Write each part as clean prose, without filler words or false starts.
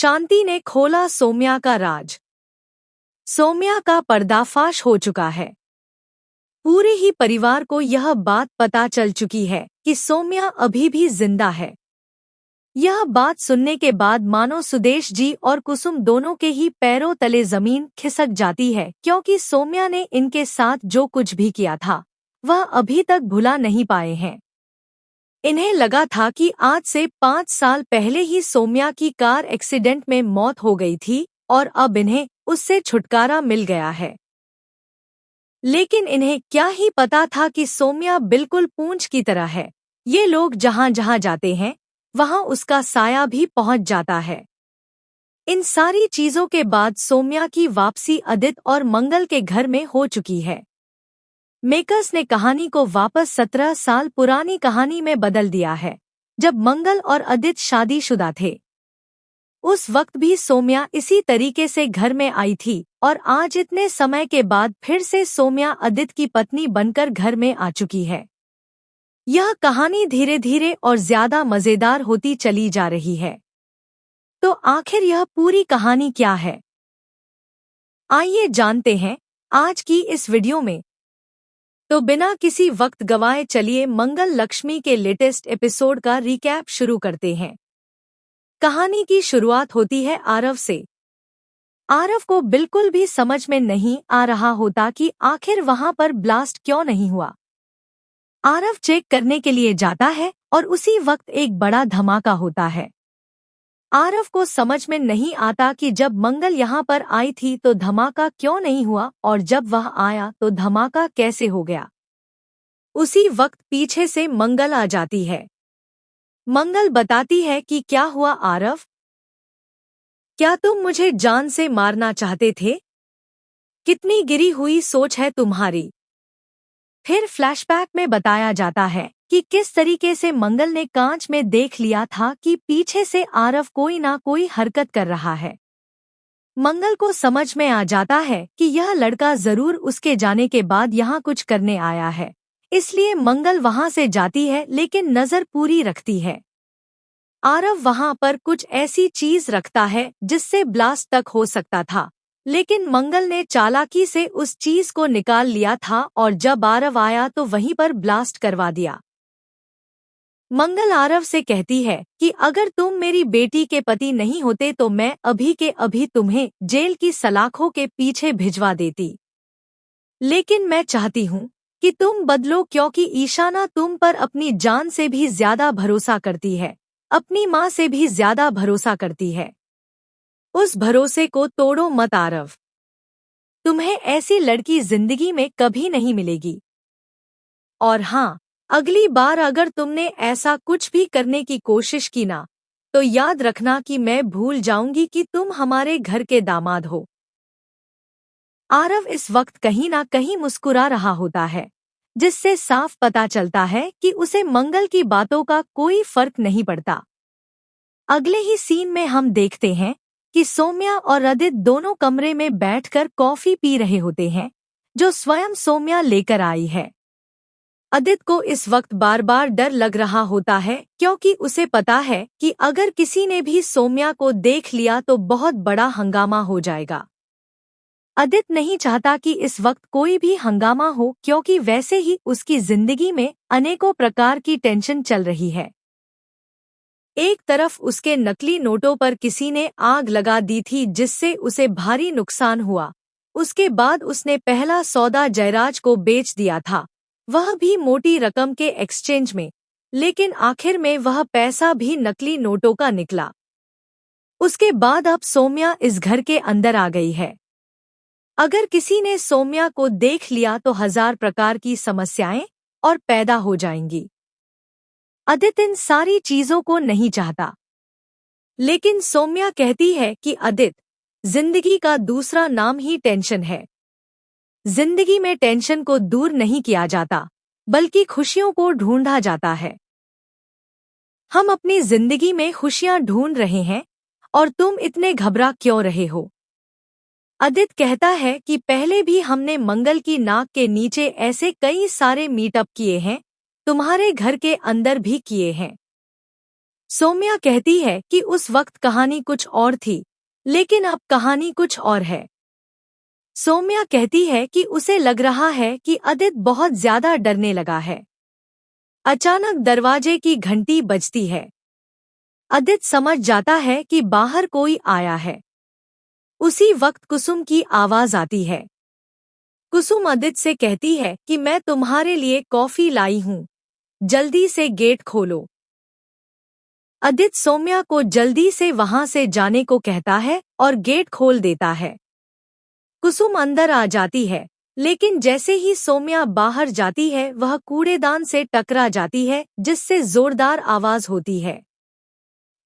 शांति ने खोला सौम्या का राज। सौम्या का पर्दाफाश हो चुका है। पूरे ही परिवार को यह बात पता चल चुकी है कि सौम्या अभी भी जिंदा है। यह बात सुनने के बाद मानो सुदेश जी और कुसुम दोनों के ही पैरों तले जमीन खिसक जाती है, क्योंकि सौम्या ने इनके साथ जो कुछ भी किया था वह अभी तक भुला नहीं पाए हैं। इन्हें लगा था कि आज से 5 साल पहले ही सौम्या की कार एक्सीडेंट में मौत हो गई थी और अब इन्हें उससे छुटकारा मिल गया है। लेकिन इन्हें क्या ही पता था कि सौम्या बिल्कुल पूंछ की तरह है। ये लोग जहां जहां जाते हैं वहां उसका साया भी पहुंच जाता है। इन सारी चीजों के बाद सौम्या की वापसी अदित और मंगल के घर में हो चुकी है। मेकर्स ने कहानी को वापस 17 साल पुरानी कहानी में बदल दिया है, जब मंगल और अदित शादीशुदा थे। उस वक्त भी सौम्या इसी तरीके से घर में आई थी और आज इतने समय के बाद फिर से सौम्या अदित की पत्नी बनकर घर में आ चुकी है। यह कहानी धीरे धीरे और ज्यादा मजेदार होती चली जा रही है। तो आखिर यह पूरी कहानी क्या है, आइए जानते हैं आज की इस वीडियो में। तो बिना किसी वक्त गवाए चलिए मंगल लक्ष्मी के लेटेस्ट एपिसोड का रिकैप शुरू करते हैं। कहानी की शुरुआत होती है आरव से। आरव को बिल्कुल भी समझ में नहीं आ रहा होता कि आखिर वहां पर ब्लास्ट क्यों नहीं हुआ। आरव चेक करने के लिए जाता है और उसी वक्त एक बड़ा धमाका होता है। आरव को समझ में नहीं आता कि जब मंगल यहाँ पर आई थी तो धमाका क्यों नहीं हुआ और जब वह आया तो धमाका कैसे हो गया। उसी वक्त पीछे से मंगल आ जाती है। मंगल बताती है कि क्या हुआ आरव, क्या तुम मुझे जान से मारना चाहते थे? कितनी गिरी हुई सोच है तुम्हारी। फिर फ्लैशबैक में बताया जाता है कि किस तरीके से मंगल ने कांच में देख लिया था कि पीछे से आरव कोई ना कोई हरकत कर रहा है। मंगल को समझ में आ जाता है कि यह लड़का जरूर उसके जाने के बाद यहाँ कुछ करने आया है, इसलिए मंगल वहां से जाती है लेकिन नजर पूरी रखती है। आरव वहां पर कुछ ऐसी चीज रखता है जिससे ब्लास्ट तक हो सकता था, लेकिन मंगल ने चालाकी से उस चीज को निकाल लिया था और जब आरव आया तो वहीं पर ब्लास्ट करवा दिया। मंगल आरव से कहती है कि अगर तुम मेरी बेटी के पति नहीं होते तो मैं अभी के अभी तुम्हें जेल की सलाखों के पीछे भिजवा देती, लेकिन मैं चाहती हूँ कि तुम बदलो, क्योंकि ईशाना तुम पर अपनी जान से भी ज्यादा भरोसा करती है, अपनी माँ से भी ज्यादा भरोसा करती है। उस भरोसे को तोड़ो मत आरव, तुम्हें ऐसी लड़की जिंदगी में कभी नहीं मिलेगी। और हाँ, अगली बार अगर तुमने ऐसा कुछ भी करने की कोशिश की ना, तो याद रखना कि मैं भूल जाऊंगी कि तुम हमारे घर के दामाद हो। आरव इस वक्त कहीं ना कहीं मुस्कुरा रहा होता है, जिससे साफ पता चलता है कि उसे मंगल की बातों का कोई फर्क नहीं पड़ता। अगले ही सीन में हम देखते हैं कि सौम्या और अदित दोनों कमरे में बैठकर कॉफी पी रहे होते हैं, जो स्वयं सौम्या लेकर आई है। अदित को इस वक्त बार बार डर लग रहा होता है, क्योंकि उसे पता है कि अगर किसी ने भी सौम्या को देख लिया तो बहुत बड़ा हंगामा हो जाएगा। अदित नहीं चाहता कि इस वक्त कोई भी हंगामा हो, क्योंकि वैसे ही उसकी जिंदगी में अनेकों प्रकार की टेंशन चल रही है। एक तरफ उसके नकली नोटों पर किसी ने आग लगा दी थी, जिससे उसे भारी नुकसान हुआ। उसके बाद उसने पहला सौदा जयराज को बेच दिया था, वह भी मोटी रकम के एक्सचेंज में, लेकिन आखिर में वह पैसा भी नकली नोटों का निकला। उसके बाद अब सौम्या इस घर के अंदर आ गई है। अगर किसी ने सौम्या को देख लिया तो 1000 प्रकार की समस्याएं और पैदा हो जाएंगी। अदित इन सारी चीजों को नहीं चाहता, लेकिन सौम्या कहती है कि अदित, जिंदगी का दूसरा नाम ही टेंशन है। जिंदगी में टेंशन को दूर नहीं किया जाता, बल्कि खुशियों को ढूंढा जाता है। हम अपनी जिंदगी में खुशियां ढूंढ रहे हैं और तुम इतने घबरा क्यों रहे हो? अदित कहता है कि पहले भी हमने मंगल की नाक के नीचे ऐसे कई सारे मीटअप किए हैं, तुम्हारे घर के अंदर भी किए हैं। सौम्या कहती है कि उस वक्त कहानी कुछ और थी, लेकिन अब कहानी कुछ और है। सौम्या कहती है कि उसे लग रहा है कि आदित्य बहुत ज्यादा डरने लगा है। अचानक दरवाजे की घंटी बजती है। आदित्य समझ जाता है कि बाहर कोई आया है। उसी वक्त कुसुम की आवाज आती है। कुसुम आदित्य से कहती है कि मैं तुम्हारे लिए कॉफी लाई हूँ, जल्दी से गेट खोलो। आदित्य सौम्या को जल्दी से वहां से जाने को कहता है और गेट खोल देता है। कुसुम अंदर आ जाती है, लेकिन जैसे ही सौम्या बाहर जाती है वह कूड़ेदान से टकरा जाती है, जिससे जोरदार आवाज होती है।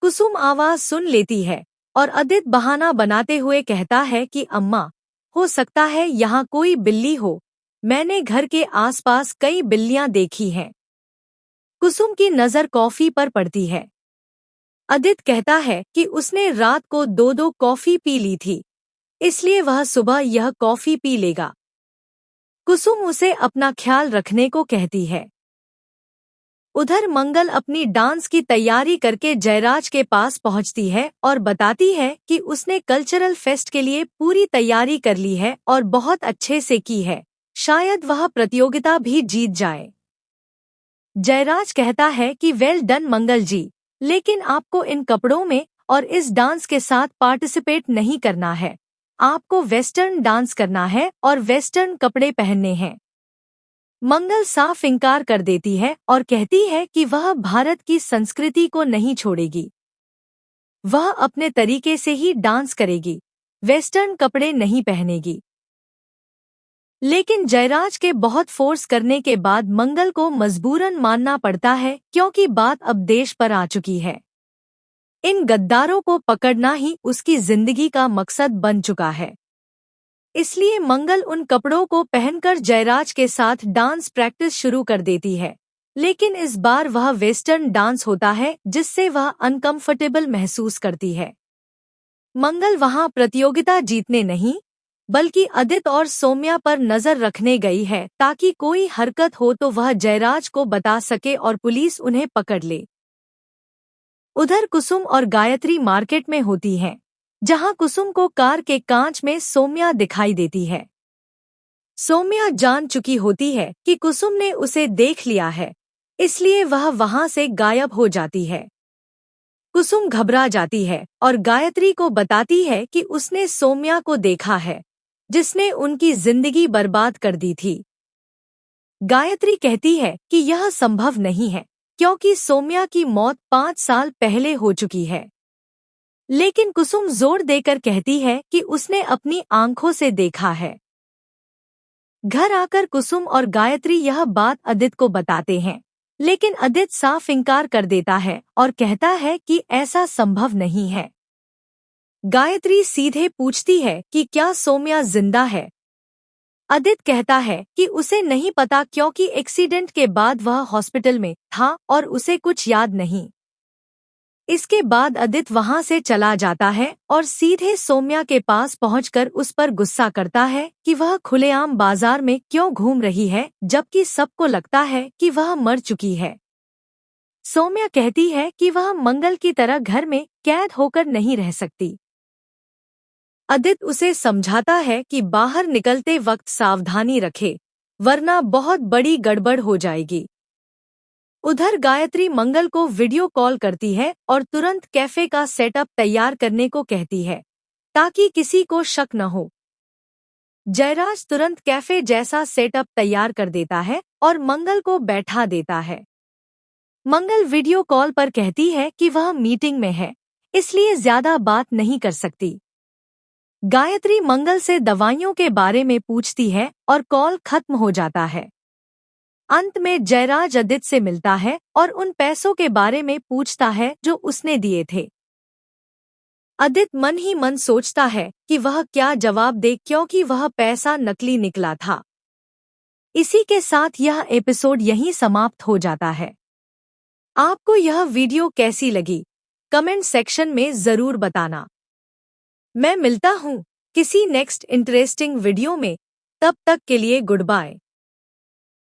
कुसुम आवाज सुन लेती है और आदित्य बहाना बनाते हुए कहता है कि अम्मा, हो सकता है यहाँ कोई बिल्ली हो, मैंने घर के आसपास कई बिल्लियां देखी हैं। कुसुम की नजर कॉफी पर पड़ती है। आदित्य कहता है कि उसने रात को 2-2 कॉफी पी ली थी, इसलिए वह सुबह यह कॉफी पी लेगा। कुसुम उसे अपना ख्याल रखने को कहती है। उधर मंगल अपनी डांस की तैयारी करके जयराज के पास पहुंचती है और बताती है कि उसने कल्चरल फेस्ट के लिए पूरी तैयारी कर ली है और बहुत अच्छे से की है, शायद वह प्रतियोगिता भी जीत जाए। जयराज कहता है कि वेल डन मंगल जी, लेकिन आपको इन कपड़ों में और इस डांस के साथ पार्टिसिपेट नहीं करना है। आपको वेस्टर्न डांस करना है और वेस्टर्न कपड़े पहनने हैं। मंगल साफ इनकार कर देती है और कहती है कि वह भारत की संस्कृति को नहीं छोड़ेगी। वह अपने तरीके से ही डांस करेगी, वेस्टर्न कपड़े नहीं पहनेगी। लेकिन जयराज के बहुत फोर्स करने के बाद मंगल को मजबूरन मानना पड़ता है, क्योंकि बात अब देश पर आ चुकी है। इन गद्दारों को पकड़ना ही उसकी जिंदगी का मकसद बन चुका है। इसलिए मंगल उन कपड़ों को पहनकर जयराज के साथ डांस प्रैक्टिस शुरू कर देती है, लेकिन इस बार वह वेस्टर्न डांस होता है, जिससे वह अनकंफर्टेबल महसूस करती है। मंगल वहां प्रतियोगिता जीतने नहीं, बल्कि आदित्य और सौम्या पर नजर रखने गई है, ताकि कोई हरकत हो तो वह जयराज को बता सके और पुलिस उन्हें पकड़ ले। उधर कुसुम और गायत्री मार्केट में होती हैं, जहां कुसुम को कार के कांच में सौम्या दिखाई देती है। सौम्या जान चुकी होती है कि कुसुम ने उसे देख लिया है, इसलिए वह वहां से गायब हो जाती है। कुसुम घबरा जाती है और गायत्री को बताती है कि उसने सौम्या को देखा है, जिसने उनकी जिंदगी बर्बाद कर दी थी। गायत्री कहती है कि यह संभव नहीं है, क्योंकि सौम्या की मौत 5 साल पहले हो चुकी है। लेकिन कुसुम जोर देकर कहती है कि उसने अपनी आंखों से देखा है। घर आकर कुसुम और गायत्री यह बात आदित्य को बताते हैं, लेकिन आदित्य साफ इनकार कर देता है और कहता है कि ऐसा संभव नहीं है। गायत्री सीधे पूछती है कि क्या सौम्या जिंदा है। आदित्य कहता है कि उसे नहीं पता, क्योंकि एक्सीडेंट के बाद वह हॉस्पिटल में था और उसे कुछ याद नहीं। इसके बाद आदित्य वहां से चला जाता है और सीधे सौम्या के पास पहुंचकर उस पर गुस्सा करता है कि वह खुलेआम बाजार में क्यों घूम रही है, जबकि सबको लगता है कि वह मर चुकी है। सौम्या कहती है कि वह मंगल की तरह घर में कैद होकर नहीं रह सकती। आदित्य उसे समझाता है कि बाहर निकलते वक्त सावधानी रखे, वरना बहुत बड़ी गड़बड़ हो जाएगी। उधर गायत्री मंगल को वीडियो कॉल करती है और तुरंत कैफे का सेटअप तैयार करने को कहती है, ताकि किसी को शक न हो। जयराज तुरंत कैफे जैसा सेटअप तैयार कर देता है और मंगल को बैठा देता है। मंगल वीडियो कॉल पर कहती है कि वह मीटिंग में है, इसलिए ज्यादा बात नहीं कर सकती। गायत्री मंगल से दवाइयों के बारे में पूछती है और कॉल खत्म हो जाता है। अंत में जयराज आदित्य से मिलता है और उन पैसों के बारे में पूछता है जो उसने दिए थे। आदित्य मन ही मन सोचता है कि वह क्या जवाब दे, क्योंकि वह पैसा नकली निकला था। इसी के साथ यह एपिसोड यहीं समाप्त हो जाता है। आपको यह वीडियो कैसी लगी, कमेंट सेक्शन में जरूर बताना। मैं मिलता हूँ किसी नेक्स्ट इंटरेस्टिंग वीडियो में, तब तक के लिए गुड बाय।